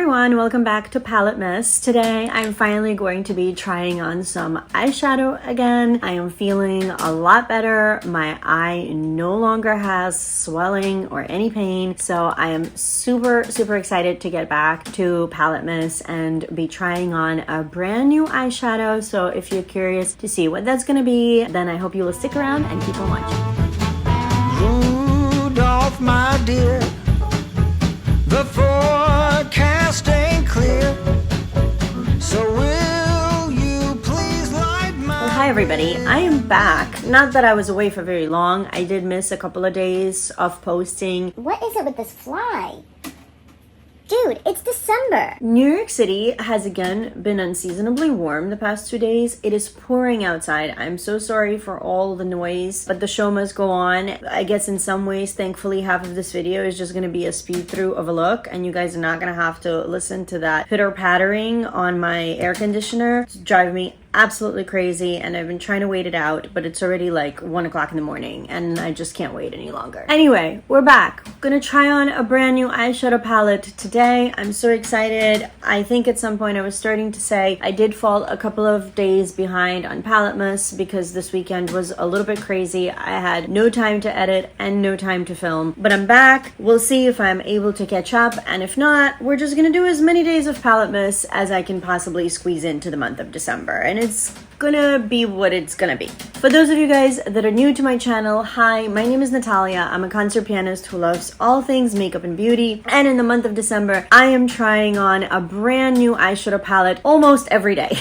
everyone, welcome back to PaletteMAS. Today I'm finally going to be trying on some eyeshadow again. I am feeling a lot better. My eye no longer has swelling or any pain, so I am super excited to get back to PaletteMAS and be trying on a brand new eyeshadow. So if you're curious to see what that's gonna be, then I hope you will stick around and keep on watching. Rudolph, my dear, the forecast ain't clear, so will you please light my... Well, hi everybody, I am back. Not that I was away for very long. I did miss a couple of days of posting. What is it with this fly? Dude, it's December. New York City has again been unseasonably warm the past 2 days. It is pouring outside. I'm so sorry for all the noise, but the show must go on. I guess in some ways, thankfully, half of this video is just going to be a speed through of a look, and you guys are not going to have to listen to that pitter-pattering on my air conditioner. It's driving me absolutely crazy, and I've been trying to wait it out, but it's already like 1 o'clock in the morning and I just can't wait any longer. Anyway, we're back. Gonna try on a brand new eyeshadow palette today. I'm so excited. I think at some point I was starting to say I did fall a couple of days behind on PaletteMAS because this weekend was a little bit crazy. I had no time to edit and no time to film, but I'm back. We'll see if I'm able to catch up, and if not, we're just gonna do as many days of PaletteMAS as I can possibly squeeze into the month of December, and it's gonna be what it's gonna be. For those of you guys that are new to my channel, hi, my name is Natalia. I'm a concert pianist who loves all things makeup and beauty, and in the month of December I am trying on a brand new eyeshadow palette almost every day.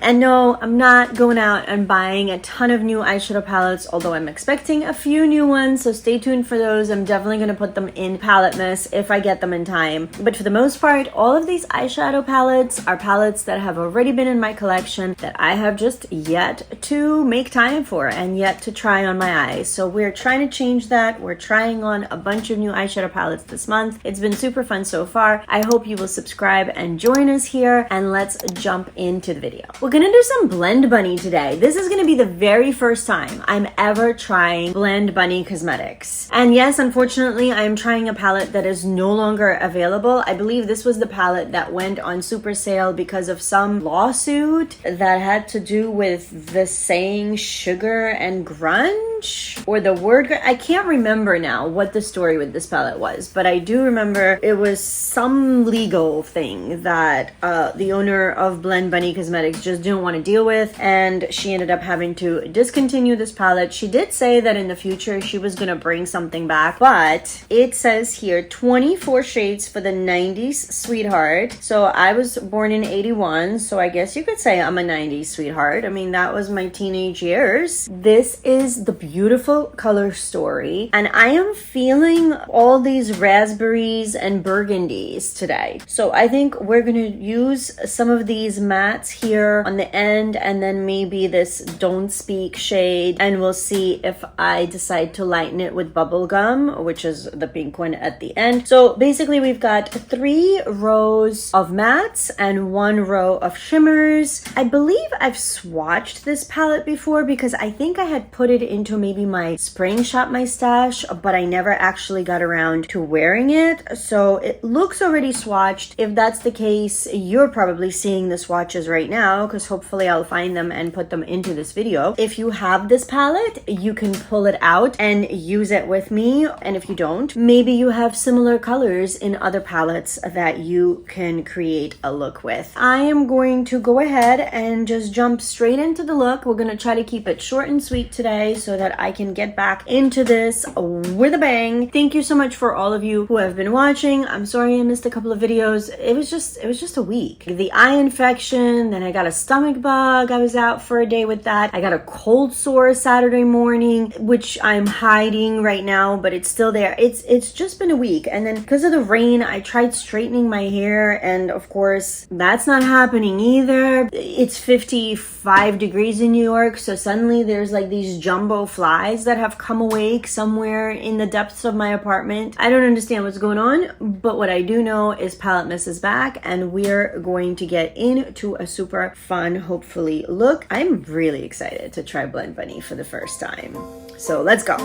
And no, I'm not going out and buying a ton of new eyeshadow palettes, although I'm expecting a few new ones, so stay tuned for those. I'm definitely gonna put them in PaletteMAS if I get them in time. But for the most part, all of these eyeshadow palettes are palettes that have already been in my collection that I have just yet to make time for and yet to try on my eyes. So we're trying to change that. We're trying on a bunch of new eyeshadow palettes this month. It's been super fun so far. I hope you will subscribe and join us here, and let's jump into the video. We're gonna do some Blend Bunny today. This is gonna be the very first time I'm ever trying Blend Bunny cosmetics. And yes, unfortunately, I'm trying a palette that is no longer available. I believe this was the palette that went on super sale because of some lawsuit that had to do with the saying sugar and grunge, or the word I can't remember now what the story with this palette was, but I do remember it was some legal thing that the owner of Blend Bunny Cosmetics just didn't want to deal with, and she ended up having to discontinue this palette. She did say that in the future she was gonna bring something back, but it says here 24 shades for the 90s sweetheart. So I was born in 81, so I guess you could say I'm a 90s sweetheart. I mean, that was my teenage years. This is the beautiful color story, and I am feeling all these raspberries and burgundies today. So I think we're gonna use some of these mattes here on the end, and then maybe this Don't Speak shade, and we'll see if I decide to lighten it with Bubblegum, which is the pink one at the end. So basically we've got 3 rows of mattes and 1 row of shimmers. I believe I've swatched this palette before because I think I had put it into maybe my spring shop my stash, but I never actually got around to wearing it. So it looks already swatched. If that's the case, you're probably seeing the swatches right now because hopefully I'll find them and put them into this video. If you have this palette, you can pull it out and use it with me. And if you don't, maybe you have similar colors in other palettes that you can create a look with. I am going to go ahead and just jump straight into the look. We're gonna try to keep it short and sweet today so that I can get back into this with a bang. Thank you so much for all of you who have been watching. I'm sorry I missed a couple of videos. It was just a week. The eye infection, then I got a stomach bug. I was out for a day with that. I got a cold sore Saturday morning, which I'm hiding right now, but it's still there. It's just been a week. And then because of the rain, I tried straightening my hair, and of course that's not happening either. It's 55 degrees in New York, so suddenly there's like these jumbo flies that have come awake somewhere in the depths of my apartment. I don't understand what's going on, but what I do know is PaletteMAS is back, and we're going to get into a super fun, hopefully, look. I'm really excited to try Blend Bunny for the first time. So let's go.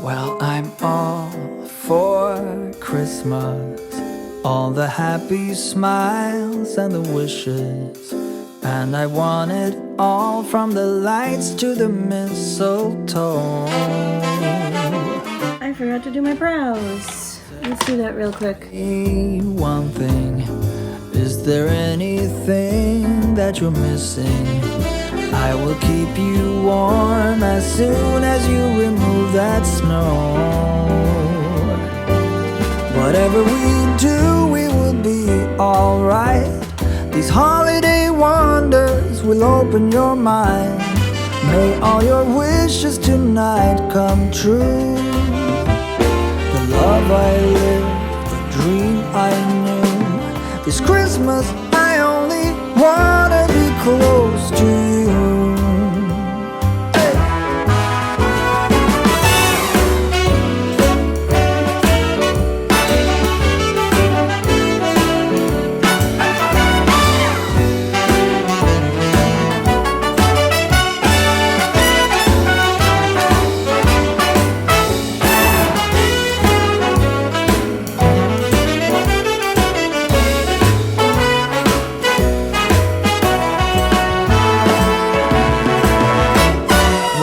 Well, I'm all for Christmas, all the happy smiles and the wishes, and I want it all from the lights to the mistletoe. I forgot to do my brows. Let's do that real quick. One thing, is there anything that you're missing? I will keep you warm as soon as you remove that snow. Whatever we do, we will be alright. These holiday wonders will open your mind. May all your wishes tonight come true. The love I lived, the dream I knew. This Christmas I only wanna be close to you.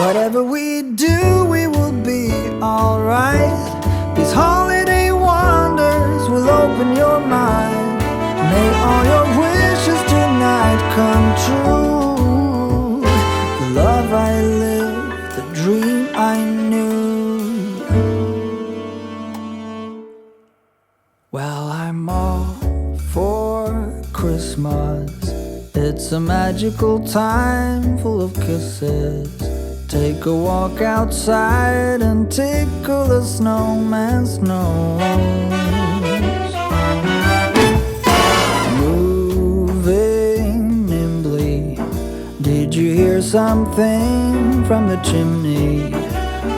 Whatever we do, we will be alright. These holiday wonders will open your mind. May all your wishes tonight come true. The love I lived, the dream I knew. Well, I'm all for Christmas. It's a magical time full of kisses. Take a walk outside and tickle the snowman's nose. Moving nimbly, did you hear something from the chimney?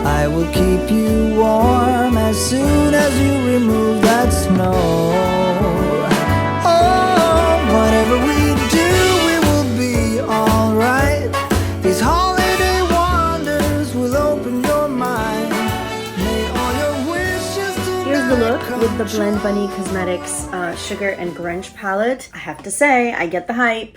I will keep you warm as soon as you remove that snow. Oh, whatever we do, we will be alright. These holiday will open your mind. May all your wishes tonight. Here's the look with the Blend Bunny Cosmetics Sugar and Grunge palette. I have to say, I get the hype.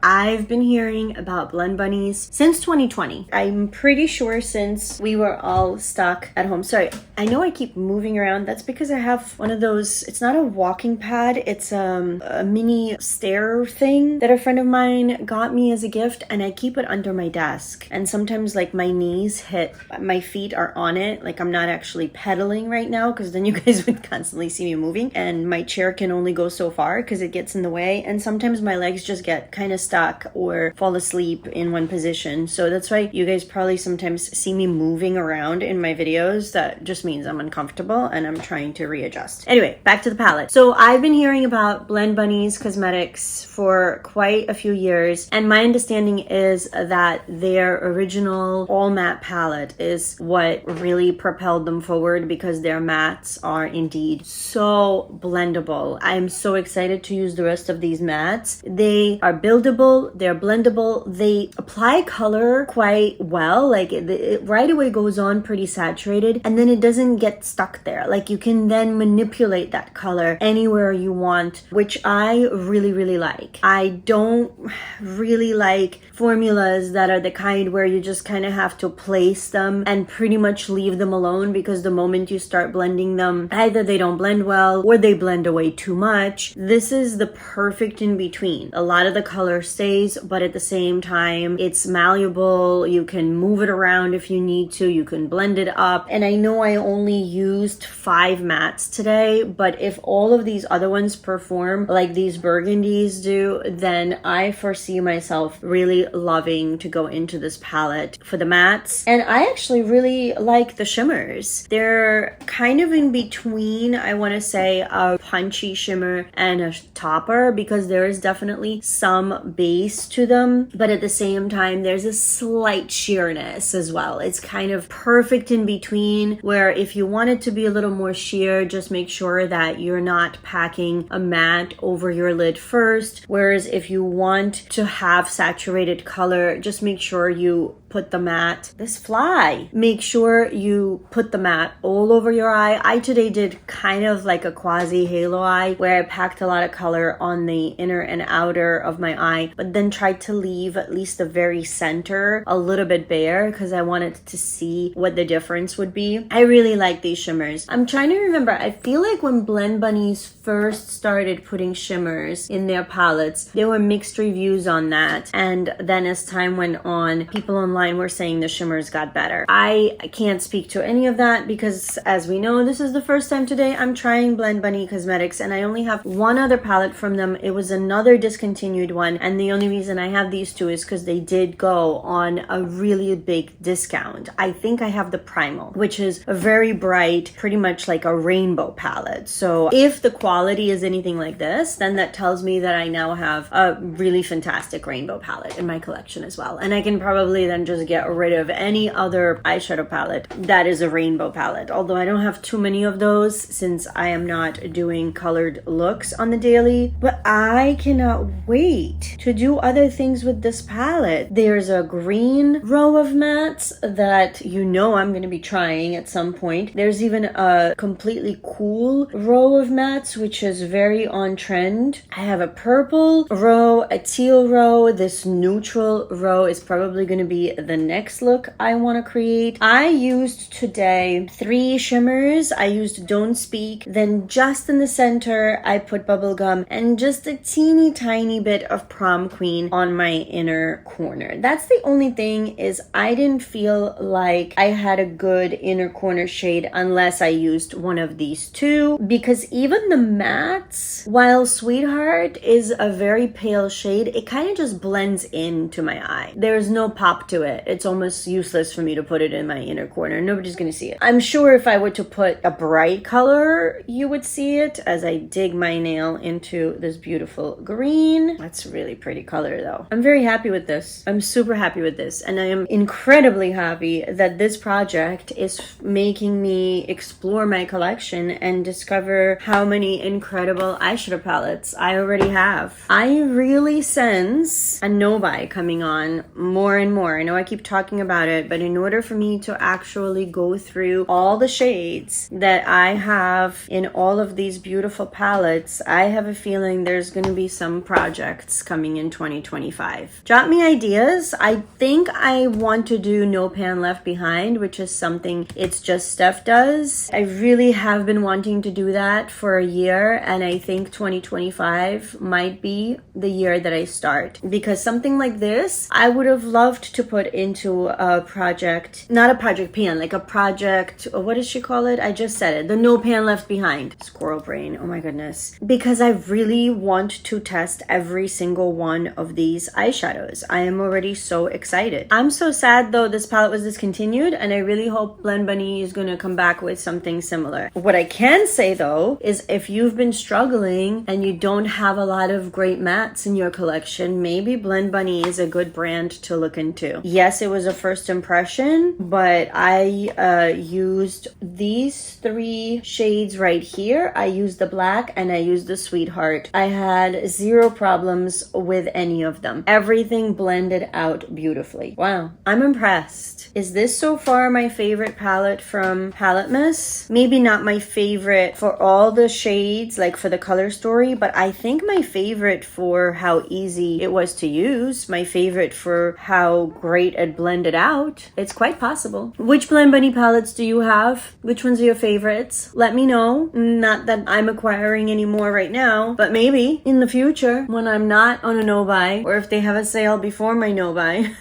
I've been hearing about Blend Bunnies since 2020. I'm pretty sure since we were all stuck at home. Sorry, I know I keep moving around. That's because I have one of those, it's not a walking pad, it's a mini stair thing that a friend of mine got me as a gift, and I keep it under my desk. And sometimes like my knees hit, my feet are on it, like I'm not actually pedaling right now, because then you guys would constantly see me moving, and my chair can only go so far because it gets in the way, and sometimes my legs just get kind of stuck or fall asleep in one position. So that's why you guys probably sometimes see me moving around in my videos. That just means I'm uncomfortable and I'm trying to readjust. Anyway, back to the palette. So I've been hearing about Blend Bunny's cosmetics for quite a few years, and my understanding is that their original all matte palette is what really propelled them forward, because their mattes are indeed so blendable. I'm so excited to use the rest of these mattes. They are buildable, they're blendable, they apply color quite well, like it right away goes on pretty saturated, and then it doesn't get stuck there. Like you can then manipulate that color anywhere you want, which I really like. I don't really like formulas that are the kind where you just kind of have to place them and pretty much leave them alone, because the moment you start blending them, either they don't blend well or they blend away too much. This is the perfect in between. A lot of the color stays, but at the same time it's malleable. You can move it around if you need to, you can blend it up. And I know I only used 5 mattes today, but if all of these other ones perform like these burgundies do, then I foresee myself really loving to go into this palette for the mattes. And I actually really like the shimmers. They're kind of in between, I want to say, a punchy shimmer and a topper, because there is definitely some base to them, but at the same time there's a slight sheerness as well. It's kind of perfect in between, where if you want it to be a little more sheer, just make sure that you're not packing a matte over your lid first, whereas if you want to have saturated color, just make sure you put the matte. This fly. Make sure you put the matte all over your eye. I today did kind of like a quasi halo eye where I packed a lot of color on the inner and outer of my eye, but then tried to leave at least the very center a little bit bare because I wanted to see what the difference would be. I really like these shimmers. I'm trying to remember. I feel like when Blend Bunnies first started putting shimmers in their palettes, there were mixed reviews on that. And then as time went on, people online were saying the shimmers got better. I can't speak to any of that because, as we know, this is the first time today I'm trying Blend Bunny Cosmetics, and I only have one other palette from them. It was another discontinued one, and the only reason I have these two is because they did go on a really big discount. I think I have the Primal, which is a very bright, pretty much like a rainbow palette. So if the quality is anything like this, then that tells me that I now have a really fantastic rainbow palette in my collection as well. And I can probably then just get rid of any other eyeshadow palette that is a rainbow palette. Although I don't have too many of those since I am not doing colored looks on the daily. But I cannot wait to do other things with this palette. There's a green row of mattes that you know I'm going to be trying at some point. There's even a completely cool row of mattes, which is very on trend. I have a purple row, a teal row. This neutral row is probably going to be the next look I want to create. I used today 3 shimmers. I used Don't Speak. Then just in the center, I put Bubblegum and just a teeny tiny bit of Prom Queen on my inner corner. That's the only thing, is I didn't feel like I had a good inner corner shade unless I used one of these two, because even the mattes, while Sweetheart is a very pale shade, it kind of just blends into my eye. There's no pop to it. It's almost useless for me to put it in my inner corner. Nobody's gonna see it. I'm sure if I were to put a bright color, you would see it as I dig my nail into this beautiful green. That's a really pretty color though. I'm very happy with this. I'm super happy with this, and I am incredibly happy that this project is making me explore my collection and discover how many incredible eyeshadow palettes I already have. I really sense a no-buy coming on more and more. I know I keep talking about it, but in order for me to actually go through all the shades that I have in all of these beautiful palettes, I have a feeling there's going to be some projects coming in 2025. Drop me ideas. I think I want to do No Pan Left Behind, which is something It's Just Steph does. I really have been wanting to do that for a year, and I think 2025 might be the year that I start, because something like this I would have loved to put into a project, not a project pan, like a project, what does she call it? I just said it, the No Pan Left Behind. Squirrel brain, oh my goodness. Because I really want to test every single one of these eyeshadows. I am already so excited. I'm so sad though this palette was discontinued, and I really hope Blend Bunny is going to come back with something similar. What I can say though is, if you've been struggling and you don't have a lot of great mattes in your collection, maybe Blend Bunny is a good brand to look into. Yes, it was a first impression, but I used these 3 shades right here. I used the black and I used the Sweetheart. I had 0 problems with any of them. Everything blended out beautifully. Wow, I'm impressed. Is this so far my favorite palette from PaletteMAS? Maybe not my favorite for all the shades, like for the color story, but I think my favorite for how easy it was to use, my favorite for how great it blended out. It's quite possible. Which Blend Bunny palettes do you have? Which ones are your favorites? Let me know. Not that I'm acquiring any more right now, but maybe in the future when I'm not on a no-buy, or if they have a sale before my no-buy.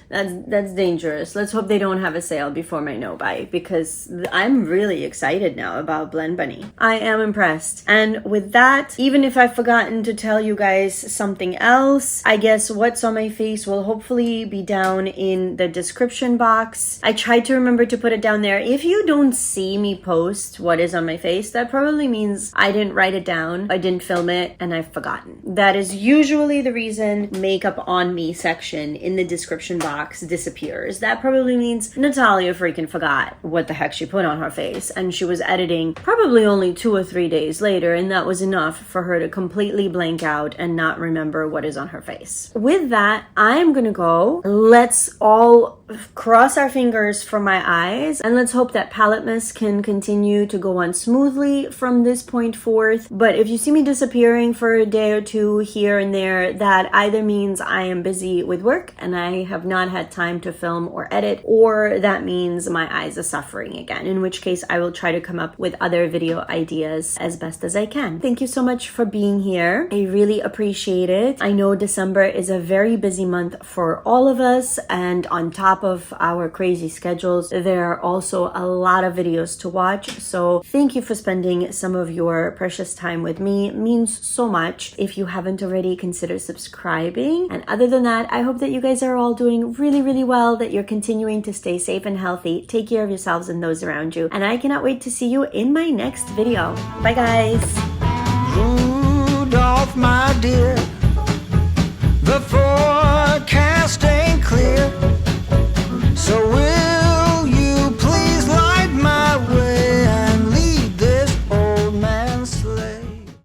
That's dangerous. Let's hope they don't have a sale before my no-buy, because I'm really excited now about Blend Bunny. I am impressed. And with that, even if I've forgotten to tell you guys something else, I guess what's on my face will hopefully be down in the description box. I tried to remember to put it down there. If you don't see me post what is on my face, that probably means I didn't write it down, I didn't film it, and I've forgotten. That is usually the reason. Makeup on me section in the description box box disappears, that probably means Natalia freaking forgot what the heck she put on her face, and she was editing probably only 2 or 3 days later, and that was enough for her to completely blank out and not remember what is on her face. With that, I'm gonna go. Let's all cross our fingers for my eyes, and let's hope that PaletteMAS can continue to go on smoothly from this point forth. But if you see me disappearing for a day or two here and there, that either means I am busy with work and I have not had time to film or edit, or that means my eyes are suffering again, in which case I will try to come up with other video ideas as best as I can. Thank you so much for being here. I really appreciate it. I know December is a very busy month for all of us, and on top of our crazy schedules, there are also a lot of videos to watch. So thank you for spending some of your precious time with me. It means so much. If you haven't already, consider subscribing. And other than that, I hope that you guys are all doing really, really well, that you're continuing to stay safe and healthy. Take care of yourselves and those around you. And I cannot wait to see you in my next video. Bye, guys. Rudolph, my dear, the forecast ain't clear, so we'll